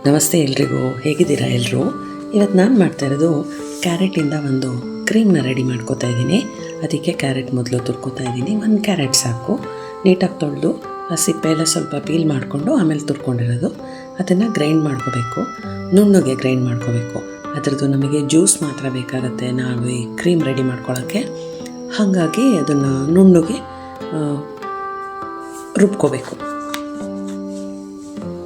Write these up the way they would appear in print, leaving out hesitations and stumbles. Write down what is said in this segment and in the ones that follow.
ನಮಸ್ತೆ ಎಲ್ರಿಗೂ, ಹೇಗಿದ್ದೀರಾ ಎಲ್ಲರೂ? ಇವತ್ತು ನಾನು ಮಾಡ್ತಾ ಇರೋದು ಕ್ಯಾರೆಟಿಂದ ಒಂದು ಕ್ರೀಮ್ನ ರೆಡಿ ಮಾಡ್ಕೋತಾ ಇದ್ದೀನಿ. ಅದಕ್ಕೆ ಕ್ಯಾರೆಟ್ ಮೊದಲು ತುರ್ಕೋತಾ ಇದ್ದೀನಿ. ಒಂದು ಕ್ಯಾರೆಟ್ ಸಾಕು. ನೀಟಾಗಿ ತೊಳೆದು ಆ ಸಿಪ್ಪೆ ಎಲ್ಲ ಸ್ವಲ್ಪ ಪೀಲ್ ಮಾಡಿಕೊಂಡು ಆಮೇಲೆ ತುರ್ಕೊಂಡಿರೋದು. ಅದನ್ನು ಗ್ರೈಂಡ್ ಮಾಡ್ಕೋಬೇಕು, ನುಣ್ಣಗೆ ಗ್ರೈಂಡ್ ಮಾಡ್ಕೋಬೇಕು. ಅದರದ್ದು ನಮಗೆ ಜ್ಯೂಸ್ ಮಾತ್ರ ಬೇಕಾಗುತ್ತೆ ನಾವು ಈ ಕ್ರೀಮ್ ರೆಡಿ ಮಾಡ್ಕೊಳ್ಳೋಕ್ಕೆ. ಹಾಗಾಗಿ ಅದನ್ನು ನುಣ್ಣಗೆ ರುಬ್ಕೋಬೇಕು.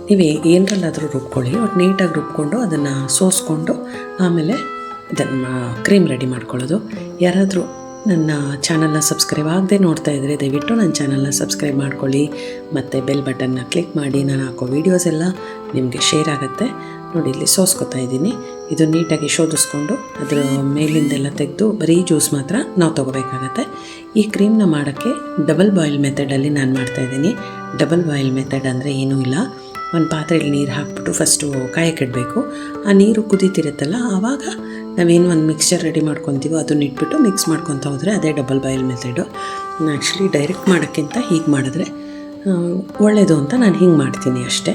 ನೀವು ಏನರಲ್ಲಾದರೂ ರುಬ್ಕೊಳ್ಳಿ, ಒಟ್ಟು ನೀಟಾಗಿ ರುಬ್ಕೊಂಡು ಅದನ್ನು ಸೋಸ್ಕೊಂಡು ಆಮೇಲೆ ಅದನ್ನು ಕ್ರೀಮ್ ರೆಡಿ ಮಾಡ್ಕೊಳ್ಳೋದು. ಯಾರಾದರೂ ನನ್ನ ಚಾನಲ್ನ ಸಬ್ಸ್ಕ್ರೈಬ್ ಆಗದೆ ನೋಡ್ತಾ ಇದ್ದರೆ ದಯವಿಟ್ಟು ನನ್ನ ಚಾನಲ್ನ ಸಬ್ಸ್ಕ್ರೈಬ್ ಮಾಡ್ಕೊಳ್ಳಿ ಮತ್ತು ಬೆಲ್ ಬಟನ್ನ ಕ್ಲಿಕ್ ಮಾಡಿ. ನಾನು ಹಾಕೋ ವೀಡಿಯೋಸ್ ಎಲ್ಲ ನಿಮಗೆ ಶೇರ್ ಆಗುತ್ತೆ. ನೋಡಿ, ಇಲ್ಲಿ ಸೋಸ್ಕೊತಾ ಇದ್ದೀನಿ. ಇದು ನೀಟಾಗಿ ಶೋಧಿಸ್ಕೊಂಡು ಅದರ ಮೇಲಿಂದೆಲ್ಲ ತೆಗೆದು ಬರೀ ಜ್ಯೂಸ್ ಮಾತ್ರ ನಾವು ತೊಗೋಬೇಕಾಗತ್ತೆ. ಈ ಕ್ರೀಮ್ನ ಮಾಡೋಕ್ಕೆ ಡಬಲ್ ಬಾಯ್ಲ್ ಮೆಥಡಲ್ಲಿ ನಾನು ಮಾಡ್ತಾಯಿದ್ದೀನಿ. ಡಬಲ್ ಬಾಯ್ಲ್ ಮೆಥಡ್ ಅಂದರೆ ಏನೂ ಇಲ್ಲ, ಒಂದು ಪಾತ್ರೆಯಲ್ಲಿ ನೀರು ಹಾಕ್ಬಿಟ್ಟು ಫಸ್ಟು ಕಾಯಕ್ಕಿಡಬೇಕು. ಆ ನೀರು ಕುದೀತಿರುತ್ತಲ್ಲ, ಆವಾಗ ನಾವೇನು ಒಂದು ಮಿಕ್ಸ್ಚರ್ ರೆಡಿ ಮಾಡ್ಕೊತೀವೋ ಅದನ್ನ ಇಟ್ಬಿಟ್ಟು ಮಿಕ್ಸ್ ಮಾಡ್ಕೊತ ಹೋದರೆ ಅದೇ double boil method. Actually direct ಮಾಡೋಕ್ಕಿಂತ ಹೀಗೆ ಮಾಡಿದ್ರೆ ಒಳ್ಳೆಯದು ಅಂತ ನಾನು ಹಿಂಗೆ ಮಾಡ್ತೀನಿ ಅಷ್ಟೇ.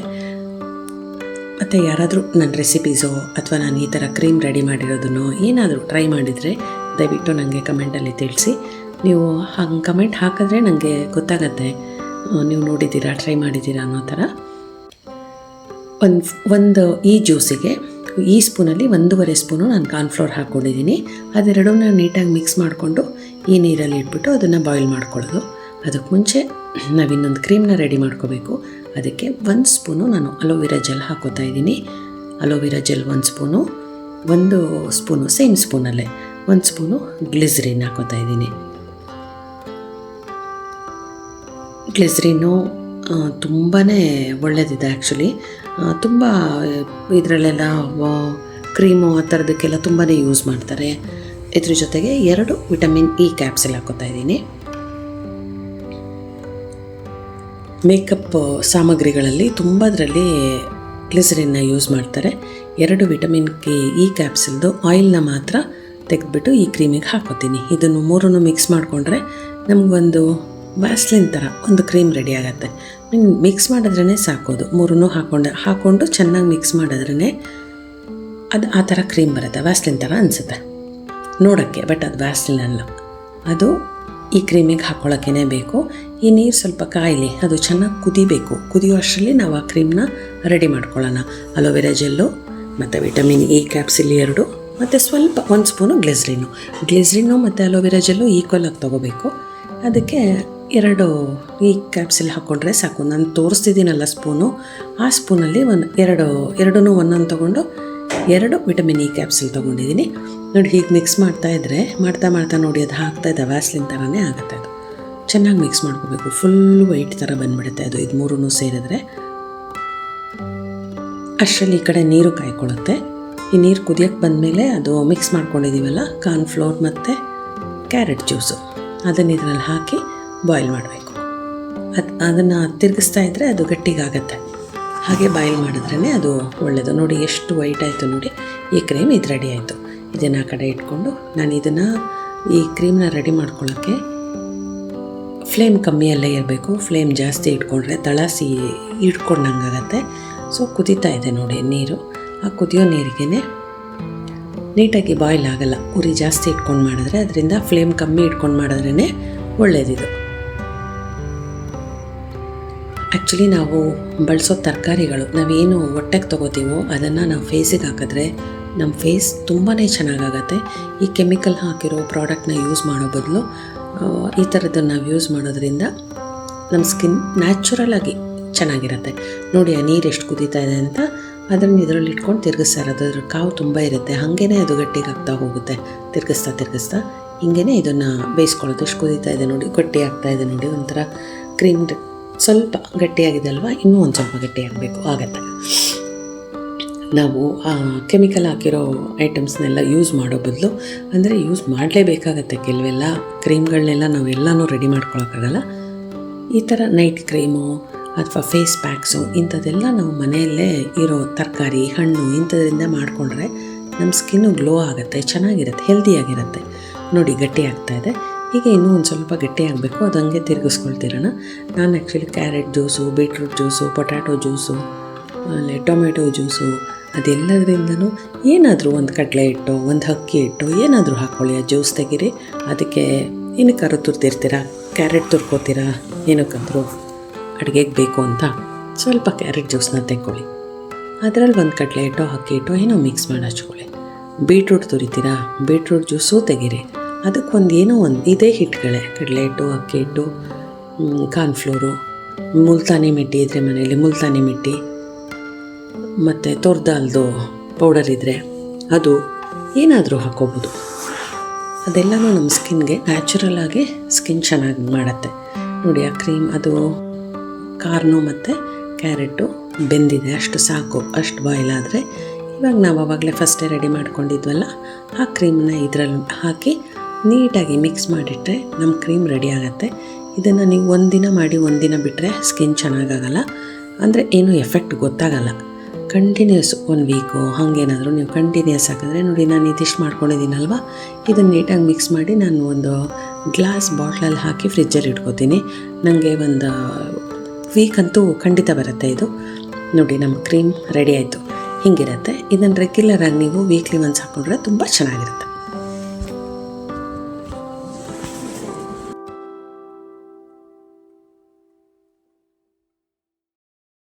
ಮತ್ತು ಯಾರಾದರೂ ನನ್ನ ರೆಸಿಪೀಸೋ ಅಥವಾ ನಾನು ಈ ಥರ ಕ್ರೀಮ್ ರೆಡಿ ಮಾಡಿರೋದನ್ನೋ ಏನಾದರೂ ಟ್ರೈ ಮಾಡಿದರೆ ದಯವಿಟ್ಟು ನನಗೆ ಕಮೆಂಟಲ್ಲಿ ತಿಳಿಸಿ. ನೀವು ಹಂಗೆ ಕಮೆಂಟ್ ಹಾಕಿದ್ರೆ ನನಗೆ ಗೊತ್ತಾಗತ್ತೆ ನೀವು ನೋಡಿದ್ದೀರಾ, ಟ್ರೈ ಮಾಡಿದ್ದೀರಾ ಅನ್ನೋ ಥರ. ಒಂದು ಈ ಜ್ಯೂಸಿಗೆ ಈ ಸ್ಪೂನಲ್ಲಿ 1.5 ಸ್ಪೂನು ನಾನು ಕಾರ್ನ್ಫ್ಲೋರ್ ಹಾಕ್ಕೊಂಡಿದ್ದೀನಿ. ಅದೆರಡನ್ನ ನೀಟಾಗಿ ಮಿಕ್ಸ್ ಮಾಡಿಕೊಂಡು ಈ ನೀರಲ್ಲಿ ಇಟ್ಬಿಟ್ಟು ಅದನ್ನು ಬಾಯ್ಲ್ ಮಾಡ್ಕೊಳ್ಳೋದು. ಅದಕ್ಕೆ ಮುಂಚೆ ನಾವಿನ್ನೊಂದು ಕ್ರೀಮ್ನ ರೆಡಿ ಮಾಡ್ಕೋಬೇಕು. ಅದಕ್ಕೆ 1 ಸ್ಪೂನು ನಾನು ಅಲೋವೆರಾ ಜೆಲ್ ಹಾಕೋತಾ ಇದ್ದೀನಿ. Aloe vera gel 1 spoon, 1 spoon same ಸ್ಪೂನಲ್ಲೇ 1 ಸ್ಪೂನು ಗ್ಲಿಸರಿನ್ ಹಾಕೋತಾ ಇದ್ದೀನಿ. ಗ್ಲಿಸರಿನು ತುಂಬಾ ಒಳ್ಳೆಯದಿದೆ ಆ್ಯಕ್ಚುಲಿ. ತುಂಬ ಇದರಲ್ಲೆಲ್ಲ ಕ್ರೀಮು ಆ ಥರದಕ್ಕೆಲ್ಲ ತುಂಬಾ ಯೂಸ್ ಮಾಡ್ತಾರೆ. ಇದ್ರ ಜೊತೆಗೆ 2 ವಿಟಮಿನ್ ಇ ಕ್ಯಾಪ್ಸಿಲ್ ಹಾಕೋತಾ ಇದ್ದೀನಿ. ಮೇಕಪ್ ಸಾಮಗ್ರಿಗಳಲ್ಲಿ ತುಂಬದರಲ್ಲಿ ಗ್ಲಿಸರಿನ್ನ ಯೂಸ್ ಮಾಡ್ತಾರೆ. 2 ವಿಟಮಿನ್ ಇ ಕ್ಯಾಪ್ಸಿಲ್ದು ಆಯಿಲ್ನ ಮಾತ್ರ ತೆಗೆದುಬಿಟ್ಟು ಈ ಕ್ರೀಮಿಗೆ ಹಾಕೋತೀನಿ. ಇದನ್ನು 3 ಮಿಕ್ಸ್ ಮಾಡಿಕೊಂಡ್ರೆ ನಮಗೊಂದು ವ್ಯಾಸ್ಲಿನ್ ಥರ ಒಂದು ಕ್ರೀಮ್ ರೆಡಿ ಆಗುತ್ತೆ. ಮಿಕ್ಸ್ ಮಾಡಿದ್ರೇ ಸಾಕೋದು. 3 ಹಾಕ್ಕೊಂಡು ಚೆನ್ನಾಗಿ ಮಿಕ್ಸ್ ಮಾಡಿದ್ರೇ ಅದು ಆ ಥರ ಕ್ರೀಮ್ ಬರುತ್ತೆ. ವ್ಯಾಸ್ಲಿನ್ ಥರ ಅನಿಸುತ್ತೆ ನೋಡೋಕ್ಕೆ, ಬಟ್ ಅದು ವ್ಯಾಸ್ಲಿನ್ ಅಲ್ಲ. ಅದು ಈ ಕ್ರೀಮಿಗೆ ಹಾಕ್ಕೊಳ್ಳೋಕ್ಕೇ ಬೇಕು. ಈ ನೀರು ಸ್ವಲ್ಪ ಕಾಯಲಿ, ಅದು ಚೆನ್ನಾಗಿ ಕುದಿಬೇಕು. ಕುದಿಯೋ ಅಷ್ಟರಲ್ಲಿ ನಾವು ಆ ಕ್ರೀಮ್ನ ರೆಡಿ ಮಾಡ್ಕೊಳ್ಳೋಣ. ಅಲೋವೆರಾ ಜೆಲ್ಲು ಮತ್ತು ವಿಟಮಿನ್ ಇ ಕ್ಯಾಪ್ಸಿಲ್ 2 ಮತ್ತು ಸ್ವಲ್ಪ 1 ಸ್ಪೂನು ಗ್ಲಿಸರಿನ್ನು ಮತ್ತು ಅಲೋವೆರಾ ಜೆಲ್ಲು ಈಕ್ವಲಾಗಿ ತೊಗೋಬೇಕು. ಅದಕ್ಕೆ 2 ಈ ಕ್ಯಾಪ್ಸಿಲ್ ಹಾಕ್ಕೊಂಡ್ರೆ ಸಾಕು. ನಾನು ತೋರಿಸ್ತಿದ್ದೀನಲ್ಲ ಸ್ಪೂನು, ಆ ಸ್ಪೂನಲ್ಲಿ ಎರಡೂ ಒಂದೊಂದು ತೊಗೊಂಡು 2 ವಿಟಮಿನ್ ಇ ಕ್ಯಾಪ್ಸಿಲ್ ತೊಗೊಂಡಿದ್ದೀನಿ. ನೋಡಿ, ಹೀಗೆ ಮಿಕ್ಸ್ ಮಾಡ್ತಾಯಿದ್ರೆ ಮಾಡ್ತಾ ನೋಡಿ ಅದು ಹಾಕ್ತಾಯಿದ್ದ ವ್ಯಾಸ್ಲಿನ್ ಥರನೇ ಆಗುತ್ತೆ. ಅದು ಚೆನ್ನಾಗಿ ಮಿಕ್ಸ್ ಮಾಡ್ಕೋಬೇಕು. ಫುಲ್ ವೈಟ್ ಥರ ಬಂದುಬಿಡುತ್ತೆ ಅದು. ಇದು 3 ಸೇರಿದ್ರೆ ಅಷ್ಟರಲ್ಲಿ ಈ ಕಡೆ ನೀರು ಕಾಯ್ಕೊಳ್ಳುತ್ತೆ. ಈ ನೀರು ಕುದಿಯೋಕ್ಕೆ ಬಂದಮೇಲೆ ಅದು ಮಿಕ್ಸ್ ಮಾಡ್ಕೊಂಡಿದ್ದೀವಲ್ಲ ಕಾರ್ನ್ಫ್ಲೋರ್ ಮತ್ತು ಕ್ಯಾರೆಟ್ ಜ್ಯೂಸು, ಅದನ್ನು ಇದರಲ್ಲಿ ಹಾಕಿ ಬಾಯ್ಲ್ ಮಾಡಬೇಕು. ಅದನ್ನು ತಿರುಗಿಸ್ತಾ ಇದ್ದರೆ ಅದು ಗಟ್ಟಿಗಾಗತ್ತೆ. ಹಾಗೆ ಬಾಯ್ಲ್ ಮಾಡಿದ್ರೇ ಅದು ಒಳ್ಳೆಯದು. ನೋಡಿ ಎಷ್ಟು ವೈಟ್ ಆಯಿತು. ನೋಡಿ, ಈ ಕ್ರೀಮ್ ಇದು ರೆಡಿ ಆಯಿತು. ಇದನ್ನು ಆ ಕಡೆ ಇಟ್ಕೊಂಡು ನಾನು ಈ ಕ್ರೀಮ್ನ ರೆಡಿ ಮಾಡ್ಕೊಳ್ಳೋಕ್ಕೆ ಫ್ಲೇಮ್ ಕಮ್ಮಿಯಲ್ಲೇ ಇರಬೇಕು. ಫ್ಲೇಮ್ ಜಾಸ್ತಿ ಇಟ್ಕೊಂಡ್ರೆ ತಳಸಿ ಇಟ್ಕೊಂಡಂಗಾಗತ್ತೆ. ಸೊ ಕುದೀತಾ ಇದೆ ನೋಡಿ ನೀರು. ಆ ಕುದಿಯೋ ನೀರಿಗೆ ನೀಟಾಗಿ ಬಾಯ್ಲ್ ಆಗಲ್ಲ. ಉರಿ ಜಾಸ್ತಿ ಇಟ್ಕೊಂಡು ಮಾಡಿದ್ರೆ, ಅದರಿಂದ ಫ್ಲೇಮ್ ಕಮ್ಮಿ ಇಟ್ಕೊಂಡು ಮಾಡಿದ್ರೇ ಒಳ್ಳೆಯದಿದು. ಆ್ಯಕ್ಚುಲಿ ನಾವು ಬಳಸೋ ತರಕಾರಿಗಳು ನಾವೇನು ಹೊಟ್ಟೆಗೆ ತೊಗೋತೀವೋ ಅದನ್ನು ನಾವು ಫೇಸಿಗೆ ಹಾಕಿದ್ರೆ ನಮ್ಮ ಫೇಸ್ ತುಂಬಾ ಚೆನ್ನಾಗಾಗತ್ತೆ. ಈ ಕೆಮಿಕಲ್ ಹಾಕಿರೋ ಪ್ರಾಡಕ್ಟ್ನ ಯೂಸ್ ಮಾಡೋ ಬದಲು ಈ ಥರದ್ದನ್ನು ನಾವು ಯೂಸ್ ಮಾಡೋದ್ರಿಂದ ನಮ್ಮ ಸ್ಕಿನ್ ನ್ಯಾಚುರಲಾಗಿ ಚೆನ್ನಾಗಿರುತ್ತೆ. ನೋಡಿ, ಆ ನೀರು ಎಷ್ಟು ಕುದೀತಾ ಇದೆ ಅಂತ. ಅದನ್ನು ಇದರಲ್ಲಿ ಇಟ್ಕೊಂಡು ತಿರುಗಿಸ್ತಾರೆ. ಅದ್ರ ಕಾವು ತುಂಬ ಇರುತ್ತೆ, ಹಾಗೇ ಅದು ಗಟ್ಟಿಗಾಗ್ತಾ ಹೋಗುತ್ತೆ. ತಿರುಗಿಸ್ತಾ ಹಿಂಗೇ ಇದನ್ನು ಬೇಯಿಸ್ಕೊಳ್ಳೋದು. ಎಷ್ಟು ಕುದೀತಾ ಇದೆ ನೋಡಿ, ಗಟ್ಟಿ ಆಗ್ತಾಯಿದೆ ನೋಡಿ. ಒಂಥರ ಕ್ರೀಮ್ ಸ್ವಲ್ಪ ಗಟ್ಟಿಯಾಗಿದೆ ಅಲ್ವಾ, ಇನ್ನೂ ಒಂದು ಸ್ವಲ್ಪ ಗಟ್ಟಿಯಾಗಬೇಕು ಆಗುತ್ತೆ. ನಾವು ಕೆಮಿಕಲ್ ಹಾಕಿರೋ ಐಟಮ್ಸ್ನೆಲ್ಲ ಯೂಸ್ ಮಾಡೋ ಬದಲು, ಅಂದರೆ ಯೂಸ್ ಮಾಡಲೇಬೇಕಾಗತ್ತೆ ಕೆಲವೆಲ್ಲ ಕ್ರೀಮ್ಗಳನ್ನೆಲ್ಲ ನಾವೆಲ್ಲನೂ ರೆಡಿ ಮಾಡ್ಕೊಳಕ್ಕಾಗಲ್ಲ. ಈ ಥರ ನೈಟ್ ಕ್ರೀಮು ಅಥವಾ ಫೇಸ್ ಪ್ಯಾಕ್ಸು ಇಂಥದ್ದೆಲ್ಲ ನಾವು ಮನೆಯಲ್ಲೇ ಇರೋ ತರಕಾರಿ, ಹಣ್ಣು ಇಂಥದ್ರಿಂದ ಮಾಡಿಕೊಂಡ್ರೆ ನಮ್ಮ ಸ್ಕಿನ್ನು ಗ್ಲೋ ಆಗುತ್ತೆ, ಚೆನ್ನಾಗಿರುತ್ತೆ, ಹೆಲ್ದಿಯಾಗಿರುತ್ತೆ. ನೋಡಿ, ಗಟ್ಟಿ ಆಗ್ತಾಯಿದೆ. ಹೀಗೆ ಇನ್ನೂ ಒಂದು ಸ್ವಲ್ಪ ಗಟ್ಟಿಯಾಗಬೇಕು. ಅದು ಹಂಗೆ ತಿರುಗಿಸ್ಕೊಳ್ತಿರೋಣ. ನಾನು actually carrot juice, beetroot juice, potato juice ಆಮೇಲೆ ಟೊಮೆಟೊ ಜ್ಯೂಸು, ಅದೆಲ್ಲದರಿಂದನೂ ಏನಾದರೂ ಒಂದು ಕಡಲೆ ಹಿಟ್ಟು, ಒಂದು ಅಕ್ಕಿ ಹಿಟ್ಟು ಏನಾದರೂ ಹಾಕ್ಕೊಳ್ಳಿ. ಆ ಜ್ಯೂಸ್ ತೆಗೀರಿ. ಅದಕ್ಕೆ ಏನಕ್ಕಾದ್ರೂ ತುರ್ದಿರ್ತೀರ, ಕ್ಯಾರೆಟ್ ತುರ್ಕೋತೀರಾ, ಏನಕ್ಕಾದ್ರೂ ಅಡುಗೆಗೆ ಬೇಕು ಅಂತ ಸ್ವಲ್ಪ ಕ್ಯಾರೆಟ್ ಜ್ಯೂಸನ್ನ ತೆಕ್ಕೊಳ್ಳಿ. ಅದರಲ್ಲಿ ಒಂದು ಕಡಲೆ ಹಿಟ್ಟು, ಅಕ್ಕಿ ಹಿಟ್ಟು ಏನೋ ಮಿಕ್ಸ್ ಮಾಡಿ ಹಚ್ಕೊಳ್ಳಿ. ಬೀಟ್ರೂಟ್ ತುರಿತೀರಾ, ಬೀಟ್ರೂಟ್ ಜ್ಯೂಸು ತೆಗೀರಿ. ಅದಕ್ಕೊಂದು ಏನೋ ಒಂದು ಇದೇ ಹಿಟ್ಟುಗಳೇ, ಕಡಲೆ ಹಿಟ್ಟು, ಅಕ್ಕಿ ಹಿಟ್ಟು, ಕಾರ್ನ್ಫ್ಲೋರು, ಮುಲ್ತಾನಿ ಮಿಟ್ಟಿ ಇದ್ದರೆ ಮನೆಯಲ್ಲಿ ಮುಲ್ತಾನಿ ಮಿಟ್ಟಿ, ಮತ್ತು ತೊರ್ದಾಲ್ದು ಪೌಡರ್ ಇದ್ದರೆ ಅದು ಏನಾದರೂ ಹಾಕ್ಕೋಬೋದು. ಅದೆಲ್ಲನೂ ನಮ್ಮ ಸ್ಕಿನ್ಗೆ ನ್ಯಾಚುರಲಾಗಿ ಸ್ಕಿನ್ ಚೆನ್ನಾಗಿ ಮಾಡುತ್ತೆ. ನೋಡಿ ಆ ಕ್ರೀಮ್, ಅದು ಕಾರ್ನು ಮತ್ತು ಕ್ಯಾರೆಟು ಬೆಂದಿದೆ, ಅಷ್ಟು ಸಾಕು. ಅಷ್ಟು ಬಾಯ್ಲ್ ಆದರೆ ಇವಾಗ ನಾವು ಆವಾಗಲೇ ಫಸ್ಟೇ ರೆಡಿ ಮಾಡ್ಕೊಂಡಿದ್ವಲ್ಲ, ಆ ಕ್ರೀಮನ್ನ ಇದರಲ್ಲಿ ಹಾಕಿ ನೀಟಾಗಿ ಮಿಕ್ಸ್ ಮಾಡಿಟ್ರೆ ನಮ್ಮ ಕ್ರೀಮ್ ರೆಡಿ ಆಗುತ್ತೆ. ಇದನ್ನು ನೀವು ಒಂದಿನ ಮಾಡಿ ಒಂದಿನ ಬಿಟ್ಟರೆ ಸ್ಕಿನ್ ಚೆನ್ನಾಗಾಗಲ್ಲ, ಅಂದರೆ ಏನೂ ಎಫೆಕ್ಟ್ ಗೊತ್ತಾಗಲ್ಲ. ಕಂಟಿನ್ಯೂಸ್ 1 ವೀಕು ಹಾಗೇನಾದರೂ ನೀವು ಕಂಟಿನ್ಯೂಸ್ ಹಾಕಿದ್ರೆ, ನೋಡಿ ನಾನು ಇದಿಷ್ಟು ಮಾಡ್ಕೊಂಡಿದ್ದೀನಲ್ವ, ಇದನ್ನು ನೀಟಾಗಿ ಮಿಕ್ಸ್ ಮಾಡಿ ನಾನು ಒಂದು ಗ್ಲಾಸ್ ಬಾಟ್ಲಲ್ಲಿ ಹಾಕಿ ಫ್ರಿಜ್ಜಲ್ಲಿ ಇಟ್ಕೋತೀನಿ. ನನಗೆ ಒಂದು ವೀಕ್ ಅಂತೂ ಖಂಡಿತ ಬರುತ್ತೆ ಇದು. ನೋಡಿ ನಮ್ಮ ಕ್ರೀಮ್ ರೆಡಿ ಆಯಿತು. ಹೀಗಿರುತ್ತೆ. ಇದನ್ನು ರೆಗ್ಯುಲರಾಗಿ ನೀವು ವೀಕ್ಲಿ ಒನ್ಸ್ ಹಾಕ್ಕೊಂಡ್ರೆ ತುಂಬ ಚೆನ್ನಾಗಿರುತ್ತೆ.